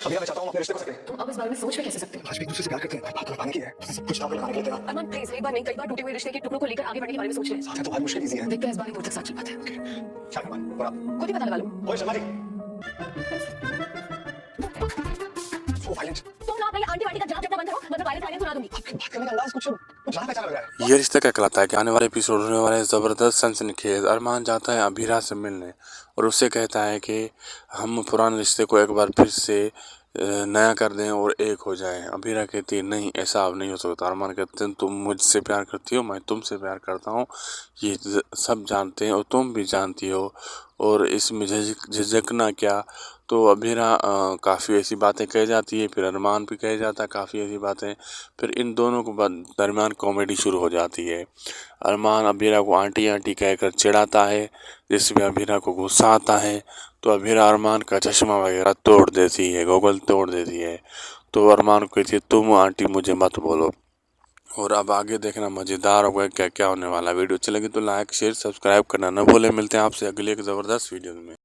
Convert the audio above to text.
अभी मैं चाहता हूँ अपने रिश्ते को सकते तुम अब इस बारे में सोच भी कैसे सकते हो? आज भी एक दूसरे से प्यार करते हैं, बात लगाने की है, सब कुछ दांव पे लगाने के लिए तेरा अरमान प्लीज, एक बार नहीं कई बार टूटे हुए रिश्ते के टुकड़ों को लेकर आगे बढ़ने के बारे में सोच ले। साथ है तो हर मुश्किल इजी है। देखते हैं इस बार दूर तक साथ चल पाते हैं। क्या अरमान और आप खुद ही पता लगा लो। ओए शर्मा जी सो वायलेंट। तुम ना अपनी आंटी वांटी का जान जपना बंद करो, वरना वायलेंस सुना दूंगी। आपकी बात करने का अंदाज कुछ जाना पहचाना लग रहा है। ये रिश्ता क्या कहलाता है कि आने वाले एपिसोड होने वाले हैं ज़बरदस्त सनसनीखेज। अरमान जाता है अभीरा से मिलने और उससे कहता है कि हम पुराने रिश्ते को एक बार फिर से नया कर दें और एक हो जाएं। अभीरा कहती है नहीं, ऐसा अब नहीं हो सकता। अरमान कहते हैं तुम मुझसे प्यार करती हो, मैं तुमसे प्यार करता हूँ, ये सब जानते हैं और तुम भी जानती हो, और इसमें झिझकना क्या। तो अभीरा काफ़ी ऐसी बातें कह जाती है, फिर अरमान भी कह जाता है काफ़ी ऐसी बातें, फिर इन दोनों के दरमियान कॉमेडी शुरू हो जाती है। अरमान अभीरा को आंटी आंटी कहकर चिढ़ाता है, जिसमें अभीरा को गुस्सा आता है, तो अभीरा अरमान का चश्मा वगैरह तोड़ देती है, गॉगल तोड़ देती है। तो अरमान को कहती है तुम आंटी मुझे मत बोलो। और अब आगे देखना मज़ेदार होगा क्या क्या होने वाला। वीडियो अच्छी लगी तो लाइक शेयर सब्सक्राइब करना न भूलें। मिलते हैं आपसे अगले एक ज़बरदस्त वीडियो में।